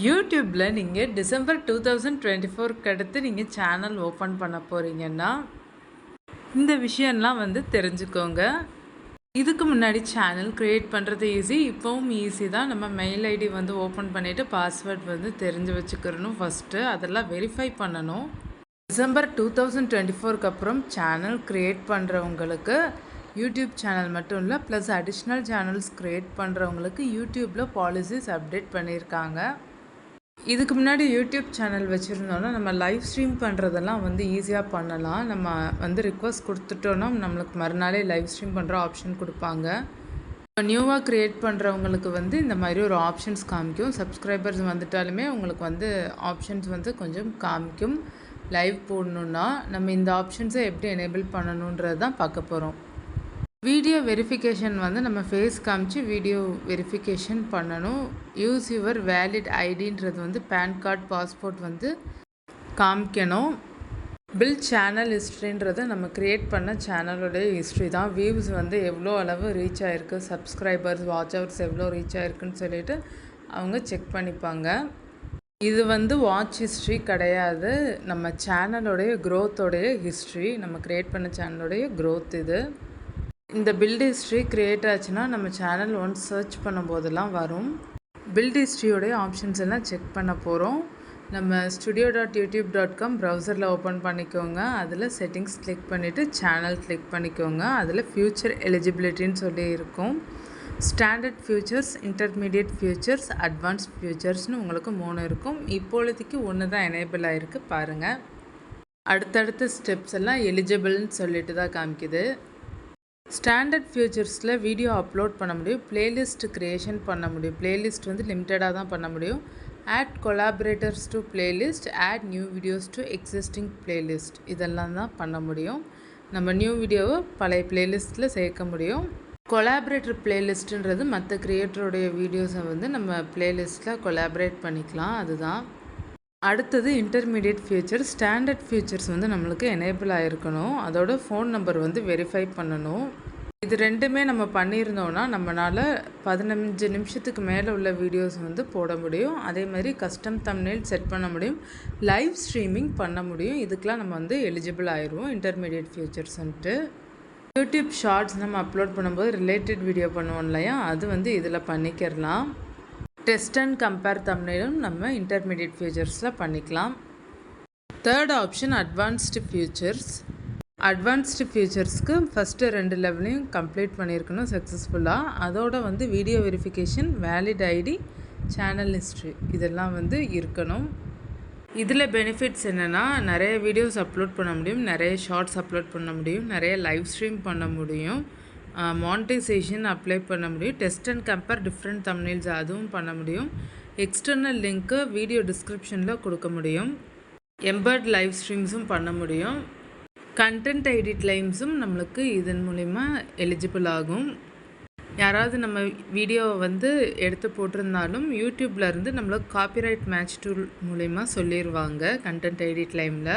யூடியூப்பில் நீங்கள் டிசம்பர் 2024க்கு அடுத்து நீங்கள் சேனல் ஓப்பன் பண்ண போகிறீங்கன்னா இந்த விஷயம்லாம் தெரிஞ்சுக்கோங்க. இதுக்கு முன்னாடி சேனல் க்ரியேட் பண்ணுறது ஈஸி, இப்போவும் ஈஸி தான். நம்ம மெயில் ஐடி ஓப்பன் பண்ணிவிட்டு பாஸ்வேர்ட் தெரிஞ்சு வச்சுக்கிறணும். ஃபஸ்ட்டு அதெல்லாம் வெரிஃபை பண்ணணும். டிசம்பர் 2024க்கு அப்புறம் சேனல் க்ரியேட் பண்ணுறவங்களுக்கு யூடியூப் சேனல் மட்டும் இல்லை, ப்ளஸ் அடிஷ்னல் சேனல்ஸ் க்ரியேட் பண்ணுறவங்களுக்கு யூடியூப்பில் பாலிசிஸ் அப்டேட் பண்ணியிருக்காங்க. இதுக்கு முன்னாடி யூடியூப் சேனல் வச்சுருந்தோன்னா நம்ம லைவ் ஸ்ட்ரீம் பண்ணுறதெல்லாம் ஈஸியாக பண்ணலாம். நம்ம ரிக்வஸ்ட் கொடுத்துட்டோன்னா நம்மளுக்கு மறுநாளே லைவ் ஸ்ட்ரீம் பண்ணுற ஆப்ஷன் கொடுப்பாங்க. நியூவாக க்ரியேட் பண்ணுறவங்களுக்கு இந்த மாதிரி ஒரு ஆப்ஷன்ஸ் காமிக்கும். சப்ஸ்கிரைபர்ஸ் வந்துட்டாலுமே உங்களுக்கு ஆப்ஷன்ஸ் கொஞ்சம் காமிக்கும். லைவ் போடணுன்னா நம்ம இந்த ஆப்ஷன்ஸை எப்படி எனேபிள் பண்ணணுன்றது தான் பார்க்க போகிறோம். வீடியோ வெரிஃபிகேஷன் நம்ம ஃபேஸ் காமிச்சு வீடியோ வெரிஃபிகேஷன் பண்ணணும். யூஸ் யுவர் வேலிட் ஐடின்றது பேன் கார்டு, பாஸ்போர்ட் காமிக்கணும். பில் சேனல் ஹிஸ்ட்ரின்றது நம்ம க்ரியேட் பண்ண சேனலோடைய ஹிஸ்ட்ரி தான். வியூஸ் எவ்வளோ அளவு ரீச் ஆகிருக்கு, சப்ஸ்கிரைபர்ஸ், வாட்ச் ஹவர்ஸ் எவ்வளோ ரீச் ஆகிருக்குன்னு சொல்லிட்டு அவங்க செக் பண்ணிப்பாங்க. இது வாட்ச் ஹிஸ்ட்ரி கிடையாது, நம்ம சேனலோடைய க்ரோத்தோடைய ஹிஸ்ட்ரி. நம்ம க்ரியேட் பண்ண சேனலோடைய க்ரோத் இது. இந்த பில்ட் ஹிஸ்ட்ரி க்ரியேட் ஆச்சுன்னா நம்ம சேனல் ஒன்ஸ் சர்ச் பண்ணும்போதெல்லாம் வரும். பில்ட் ஹிஸ்ட்ரியோடைய ஆப்ஷன்ஸ் எல்லாம் செக் பண்ண போகிறோம். நம்ம studio.youtube.com ப்ரௌசரில் ஓப்பன் பண்ணிக்கோங்க. அதில் செட்டிங்ஸ் கிளிக் பண்ணிவிட்டு சேனல் கிளிக் பண்ணிக்கோங்க. அதில் ஃபியூச்சர் எலிஜிபிலிட்டின்னு சொல்லி இருக்கும். Standard features, intermediate features, advanced ஃபியூச்சர்ஸ்னு உங்களுக்கு 3 இருக்கும். இப்பொழுதைக்கு 1 தான் எனேபிள் ஆகிருக்கு பாருங்கள். அடுத்தடுத்த ஸ்டெப்ஸ் எல்லாம் எலிஜிபிள்னு சொல்லிட்டு தான் காமிக்குது. ஸ்டாண்டர்ட் ஃபியூச்சர்ஸில் வீடியோ அப்லோட் பண்ண முடியும், பிளேலிஸ்ட் க்ரியேஷன் பண்ண முடியும். பிளேலிஸ்ட் லிமிட்டடாக தான் பண்ண முடியும். Add collaborators to playlist, add new videos to existing playlist, இதெல்லாம் தான் பண்ண முடியும். நம்ம நியூ வீடியோவை பழைய பிளேலிஸ்ட்டில் சேர்க்க முடியும். கொலாபரேட்டர் பிளேலிஸ்ட்டுன்றது மற்ற க்ரியேட்டருடைய வீடியோஸை நம்ம பிளேலிஸ்ட்டில் கொலாபரேட் பண்ணிக்கலாம், அதுதான். அடுத்தது இன்டர்மீடியட் ஃபியூச்சர்ஸ். ஸ்டாண்டர்ட் ஃபியூச்சர்ஸ் நம்மளுக்கு எனேபிள் ஆகிருக்கணும். அதோட ஃபோன் நம்பர் வெரிஃபை பண்ணணும். இது ரெண்டுமே நம்ம பண்ணியிருந்தோன்னா நம்மளால் 15 நிமிஷத்துக்கு மேலே உள்ள வீடியோஸ் போட முடியும். அதே மாதிரி கஸ்டம் தம்ப்நெயில் செட் பண்ண முடியும், லைவ் ஸ்ட்ரீமிங் பண்ண முடியும். இதுக்கெலாம் நம்ம எலிஜிபிள் ஆயிடுவோம் இன்டர்மீடியட் ஃபியூச்சர்ஸ்ன்ட்டு. யூடியூப் ஷார்ட்ஸ் நம்ம அப்லோட் பண்ணும்போது ரிலேட்டட் வீடியோ பண்ணுவோம் இல்லையா, அது இதில் பண்ணிக்கிறலாம். டெஸ்ட் அண்ட் கம்பேர் தம்ப்நெயிலும் நம்ம இன்டர்மீடியட் ஃபியூச்சர்ஸில் பண்ணிக்கலாம். Third option advanced features. Advanced ஃபியூச்சர்ஸ்க்கு ஃபஸ்ட்டு 2 லெவலையும் கம்ப்ளீட் பண்ணியிருக்கணும் சக்ஸஸ்ஃபுல்லாக. அதோட video verification, valid ID, channel history இதெல்லாம் இருக்கணும். இதில் பெனிஃபிட்ஸ் என்னென்னா நிறைய வீடியோஸ் அப்லோட் பண்ண முடியும், நிறைய ஷார்ட்ஸ் அப்லோட் பண்ண முடியும், நிறைய லைவ் ஸ்ட்ரீம் பண்ண முடியும், மானிட்டைசேஷன் அப்ளை பண்ண முடியும், test and compare different thumbnails அதுவும் பண்ண முடியும். எக்ஸ்டர்னல் லிங்க்கு வீடியோ டிஸ்கிரிப்ஷனில் கொடுக்க முடியும். எம்பர்ட் லைவ் ஸ்ட்ரீம்ஸும் பண்ண முடியும். கண்டென்ட் எடிட் லைம்ஸும் நம்மளுக்கு இதன் மூலிமா எலிஜிபிள் ஆகும். யாராவது நம்ம வீடியோவை எடுத்து போட்டிருந்தாலும் யூடியூப்லேருந்து நம்மளுக்கு காப்பிரைட் மேட்ச் டூல் மூலிமா சொல்லிடுவாங்க கண்டென்ட் எடிட் லைமில்.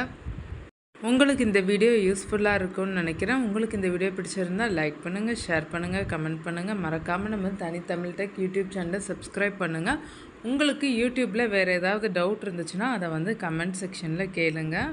உங்களுக்கு இந்த வீடியோ யூஸ்ஃபுல்லாக இருக்கும்னு நினைக்கிறேன். உங்களுக்கு இந்த வீடியோ பிடிச்சிருந்தால் லைக் பண்ணுங்கள், ஷேர் பண்ணுங்கள், கமெண்ட் பண்ணுங்கள். மறக்காமல் நம்ம தனித்தமிழ் டெக் யூடியூப் சேனலை சப்ஸ்கிரைப் பண்ணுங்கள். உங்களுக்கு யூடியூப்பில் வேறு ஏதாவது டவுட் இருந்துச்சுன்னா அதை கமெண்ட் செக்ஷனில் கேளுங்கள்.